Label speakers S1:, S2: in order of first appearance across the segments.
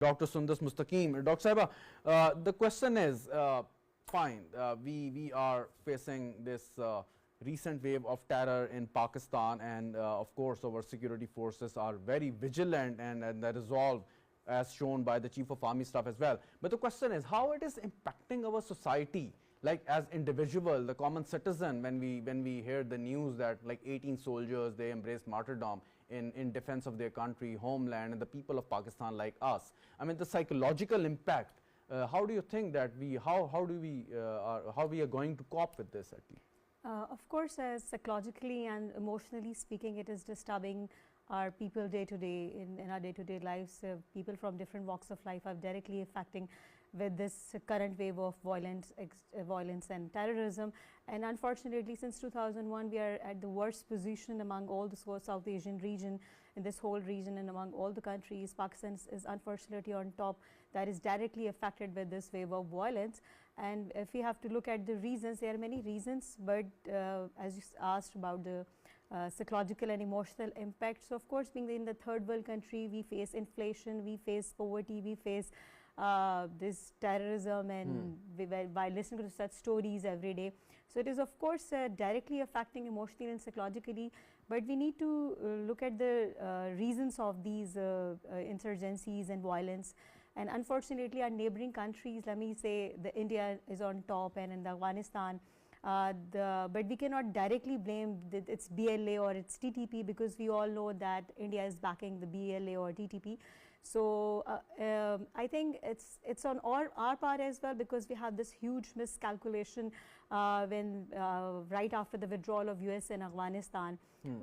S1: Dr. Sundus Mustaqim. Dr. Saiba, the question is, fine, we are facing this recent wave of terror in Pakistan, and of course our security forces are very vigilant and the resolve as shown by the Chief of Army Staff as well. But the question is how it is impacting our society, like as individual, the common citizen, when we hear the news that like 18 soldiers, they embraced martyrdom in defense of their country, homeland, and the people of Pakistan like us. I mean, the psychological impact, how do you think that how we are going to cope with this at least?
S2: Of course, psychologically and emotionally speaking, it is disturbing our people day to day in our day-to-day lives. People from different walks of life are directly affecting with this current wave of violence and terrorism. And unfortunately, since 2001, we are at the worst position among all the South Asian region, in this whole region and among all the countries. Pakistan is unfortunately on top, that is directly affected with this wave of violence. And if we have to look at the reasons, there are many reasons, but as you asked about the psychological and emotional impact. So of course, being in the third world country, we face inflation, we face poverty, we face this terrorism, and by listening to such stories every day. So it is of course directly affecting emotionally and psychologically, but we need to look at the reasons of these insurgencies and violence. And unfortunately, our neighboring countries, let me say, India is on top, and in Afghanistan, but we cannot directly blame it's BLA or it's TTP, because we all know that India is backing the BLA or TTP. So I think it's on our part as well, because we have this huge miscalculation when right after the withdrawal of US and Afghanistan,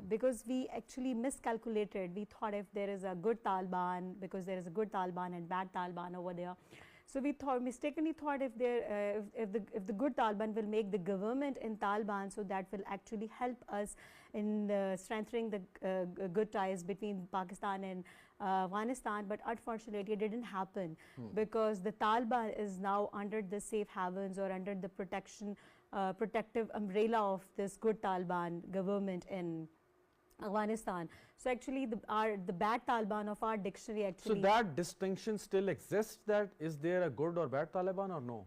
S2: because we actually miscalculated. We thought if there is a good Taliban, because there is a good Taliban and bad Taliban over there. So we mistakenly thought if the good Taliban will make the government in Taliban, so that will actually help us in strengthening the good ties between Pakistan and Afghanistan. But unfortunately, it didn't happen, because the Taliban is now under the safe havens or under the protective umbrella of this good Taliban government in Afghanistan. So actually the bad Taliban of our dictionary actually.
S1: So that distinction still exists, that is there a good or bad Taliban or no?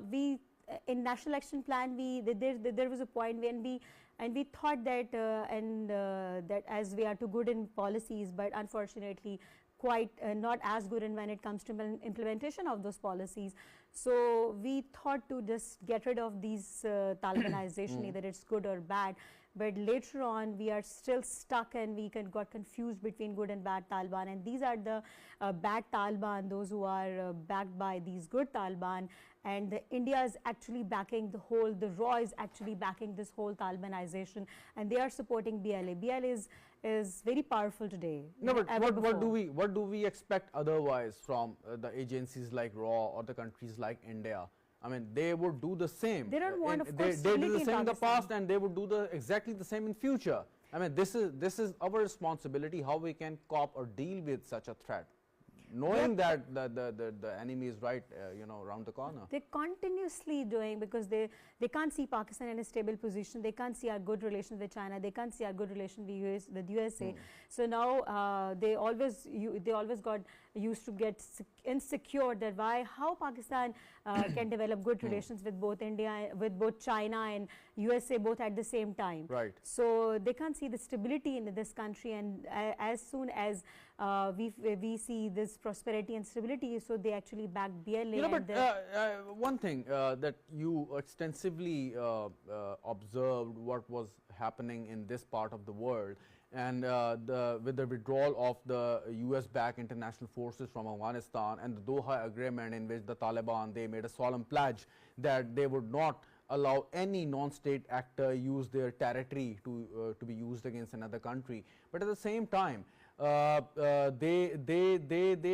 S2: We in National Action Plan, there was a point when we thought that that as we are too good in policies, but unfortunately quite not as good in when it comes to implementation of those policies. So we thought to just get rid of these Talibanization, either it's good or bad. But later on, we are still stuck, and we got confused between good and bad Taliban. And these are the bad Taliban, those who are backed by these good Taliban. And India is actually backing the RAW is actually backing this whole Talibanization, and they are supporting BLA. BLA is very powerful today.
S1: No, but what do we expect otherwise from the agencies like RAW or the countries like India? I mean, they would do the same.
S2: They don't want, of course,
S1: they did the same in the past, and they would do exactly the same in future. I mean, this is our responsibility, how we can cope or deal with such a threat, knowing that the enemy is right, around the corner.
S2: They're continuously doing, because they can't see Pakistan in a stable position. They can't see our good relations with China. They can't see our good relations with USA. So now they always got used to get insecure that how Pakistan can develop good relations with both China and USA both at the same time.
S1: Right.
S2: So they can't see the stability in this country, and as soon as we see this prosperity and stability, so they actually back BLA.
S1: But one thing that you extensively observed what was happening in this part of the world, and with the withdrawal of the US-backed international forces from Afghanistan and the Doha Agreement, in which the Taliban, they made a solemn pledge that they would not allow any non-state actor use their territory to be used against another country. But at the same time, they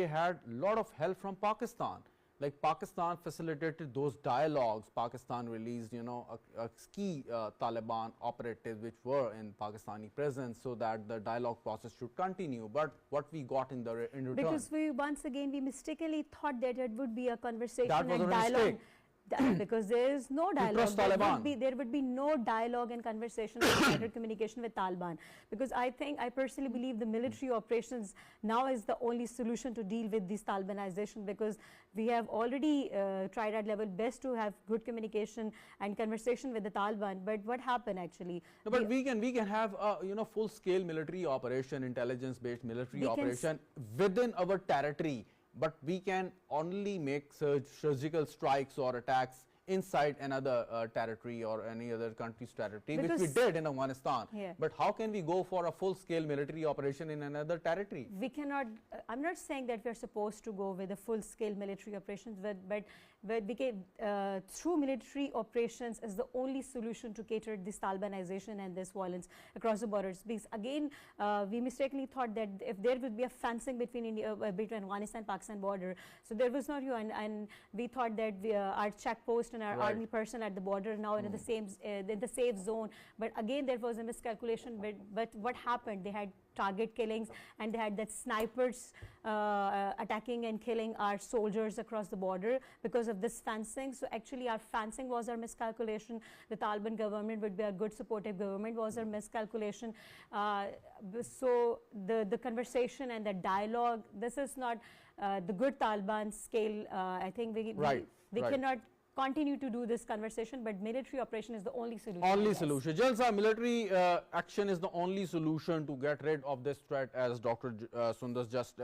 S1: had a lot of help from Pakistan. Like Pakistan facilitated those dialogues. Pakistan released, a key Taliban operatives which were in Pakistani presence, so that the dialogue process should continue. But what we got in return,
S2: because we mistakenly thought that it would be a conversation
S1: that was
S2: and
S1: a
S2: dialogue.
S1: mistake.
S2: because there is no dialogue. There would be no dialogue and conversation and communication with Taliban, because I personally believe the military operations now is the only solution to deal with this Talibanization, because we have already tried at level best to have good communication and conversation with the Taliban. But what happened actually?
S1: No, but we can have a full scale military operation, intelligence based military operation within our territory, but we can only make surgical strikes or attacks inside another territory or any other country's territory, because which we did in Afghanistan.
S2: Yeah.
S1: But how can we go for a full-scale military operation in another territory?
S2: We cannot. I'm not saying that we are supposed to go with a full-scale military operations, but through military operations is the only solution to cater this Talibanization and this violence across the borders. Because again, we mistakenly thought that if there would be a fencing between Afghanistan-Pakistan border, so there was not and we thought that our checkpost and our army personnel at the border now in the safe zone. But again, there was a miscalculation. But what happened? They had target killings, and they had that snipers attacking and killing our soldiers across the border because of this fencing. So actually our fencing was our miscalculation. The Taliban government would be a good supportive government was our miscalculation. So the conversation and the dialogue, this is not the good Taliban scale. I think we cannot continue to do this conversation, but military operation is the only solution.
S1: Only solution. Jalsa, military action is the only solution to get rid of this threat, as Dr. Sundus just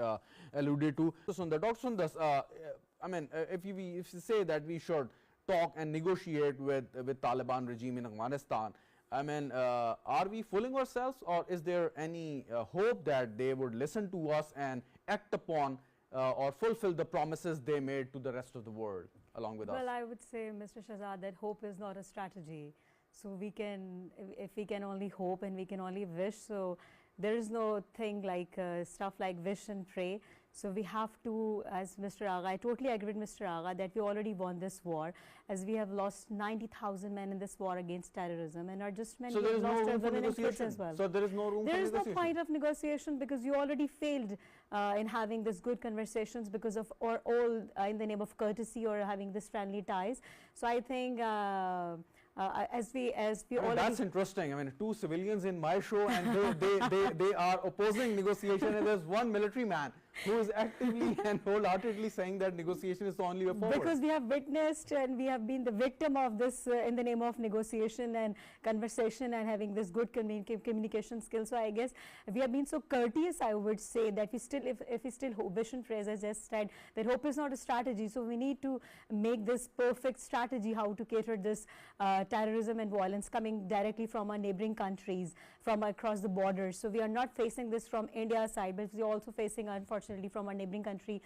S1: alluded to. So, Dr. Sundus, I mean, if you say that we should talk and negotiate with Taliban regime in Afghanistan, I mean, are we fooling ourselves, or is there any hope that they would listen to us and act upon or fulfill the promises they made to the rest of the world along with us?
S2: Well, I would say, Mr. Shazad, that hope is not a strategy. So we can, if we can only hope and we can only wish, so there is no thing like stuff like wish and pray. So we have to, as Mr. Raza, I totally agree with Mr. Raza that we already won this war, as we have lost 90,000 men in this war against terrorism, and not just men,
S1: so
S2: we have
S1: no
S2: lost our women and kids as well.
S1: So there is no room for negotiation.
S2: There is no point of negotiation, because you already failed in having this good conversations because of all in the name of courtesy or having this friendly ties. So I think as we already,
S1: that's interesting. I mean, two civilians in my show, and they are opposing negotiation, and there's one military man who is actively and wholeheartedly saying that negotiation is the only way forward.
S2: Because we have witnessed and we have been the victim of this in the name of negotiation and conversation and having this good communication skills. So I guess we have been so courteous, I would say, that we still, if we still hope, vision phrase, as I just said, that hope is not a strategy. So we need to make this perfect strategy how to cater this terrorism and violence coming directly from our neighboring countries, from across the borders. So we are not facing this from India's side, but we are also facing, unfortunately, from our neighboring country,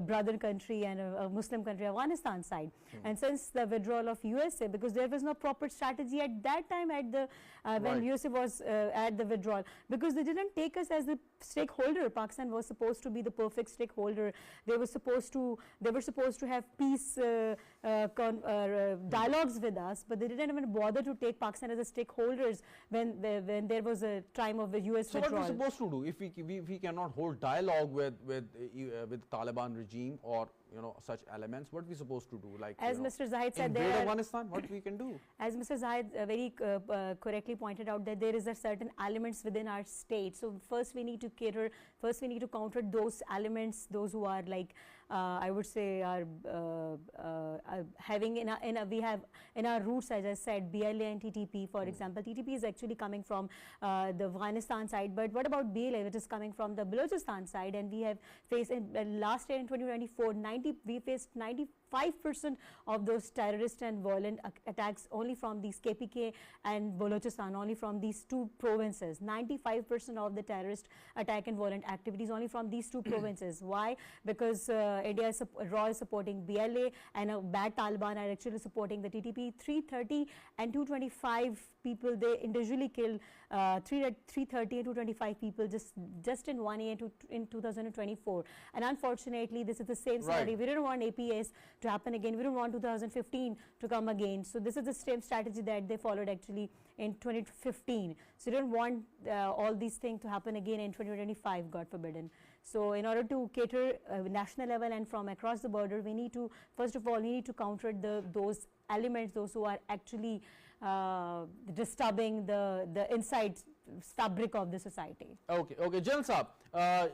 S2: brother country, and a Muslim country, Afghanistan side. And since the withdrawal of USA, because there was no proper strategy at that time at the when USA was at the withdrawal, because they didn't take us as the stakeholder. Pakistan was supposed to be the perfect stakeholder. They were supposed to have peace dialogues with us, but they didn't even bother to take Pakistan as a stakeholders when there was a time of the US withdrawal.
S1: So what are we supposed to do if we cannot hold dialogue with Taliban regime or such elements? What are we supposed to do? Like,
S2: as Mr. Zahid said,
S1: invade Afghanistan, what we can do?
S2: As Mr. Zahid very correctly pointed out, that there is a certain elements within our state. So first we need to counter those elements, those who are like I would say are having we have in our roots, as I said, BLA and TTP, for example. TTP is actually coming from the Afghanistan side, but what about BLA, which is coming from the Balochistan side? And we have faced in last year in 2024, we faced 95% of those terrorist and violent attacks only from these KPK and Balochistan, only from these two provinces. 95% of the terrorist attack and violent activities only from these two provinces. Why? Because India is RAW is supporting BLA, and bad Taliban are actually supporting the TTP. 330 and 225 people, they individually killed 330 and 225 people just in 1 year in 2024. And unfortunately, this is the same scenario. We didn't want APS to happen again. We don't want 2015 to come again. So this is the same strategy that they followed actually in 2015. So you don't want all these things to happen again in 2025, God forbidden. So in order to cater national level and from across the border, we need to, first of all, we need to counter those elements, those who are actually disturbing the inside fabric of the society.
S1: Okay, okay, Jain Saab,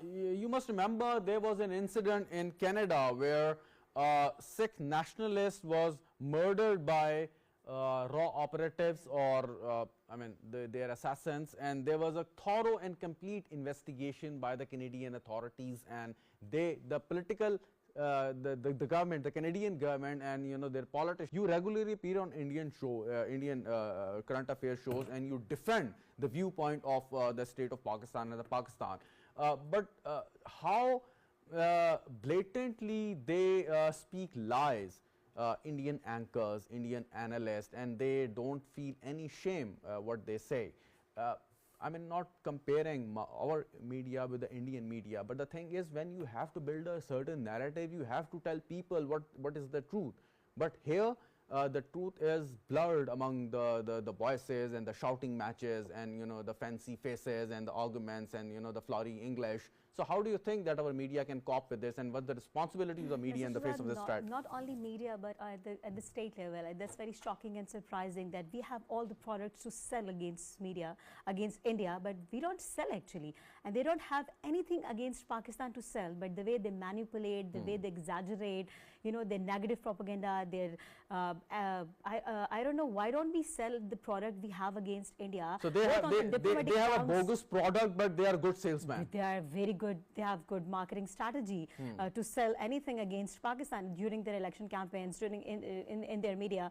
S1: you must remember there was an incident in Canada where Sikh nationalist was murdered by raw operatives, or I mean their assassins, and there was a thorough and complete investigation by the Canadian authorities, and the political the government, the Canadian government, and you know their politics. You regularly appear on Indian current affairs shows, and you defend the viewpoint of the state of Pakistan and the Pakistan. But how blatantly they speak lies, Indian anchors, Indian analysts, and they don't feel any shame what they say. I mean, not comparing our media with the Indian media, but the thing is, when you have to build a certain narrative, you have to tell people what is the truth. But here the truth is blurred among the voices and the shouting matches, and you know the fancy faces and the arguments, and you know the flowery English. So how do you think that our media can cope with this, and what the responsibilities of media in the face of this threat?
S2: Not only media, but at the state level. That's very shocking and surprising that we have all the products to sell against media, against India, but we don't sell actually. And they don't have anything against Pakistan to sell, but the way they manipulate, the way they exaggerate, you know, their negative propaganda, their, I don't know, why don't we sell the product we have against India?
S1: So they have a bogus product, but they are good salesmen.
S2: They are very good, they have good marketing strategy to sell anything against Pakistan during their election campaigns, during in their media.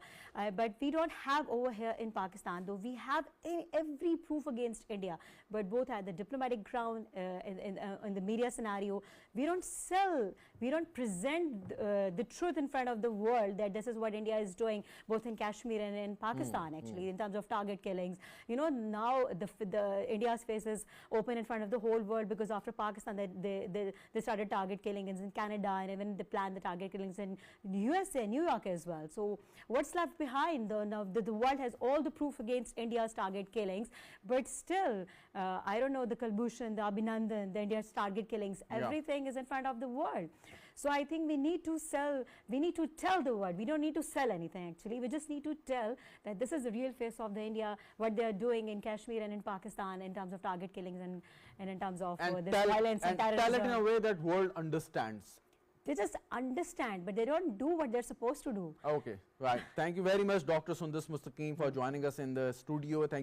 S2: But we don't have over here in Pakistan, though we have every proof against India, but both at the diplomatic ground, in the media scenario, we don't sell, we don't present the truth in front of the world that this is what India is doing, both in Kashmir and in Pakistan actually, in terms of target killings. You know, now the India's face is open in front of the whole world, because after Pakistan they started target killings in Canada, and even they planned the target killings in USA, New York as well. So what's left behind? Now the world has all the proof against India's target killings, but still I don't know, the Kulbhushan, the Abhinandan, the India's target killings, everything is in front of the world. So I think we need to sell, we need to tell the world, we don't need to sell anything actually, we just need to tell that this is the real face of the India, what they are doing in Kashmir and in Pakistan in terms of target killings and in terms of this violence and terrorism.
S1: Tell it in a way that world understands.
S2: They just understand, but they don't do what they're supposed to do.
S1: Okay, right. Thank you very much, Dr. Sundus Mustaqim, for joining us in the studio. Thank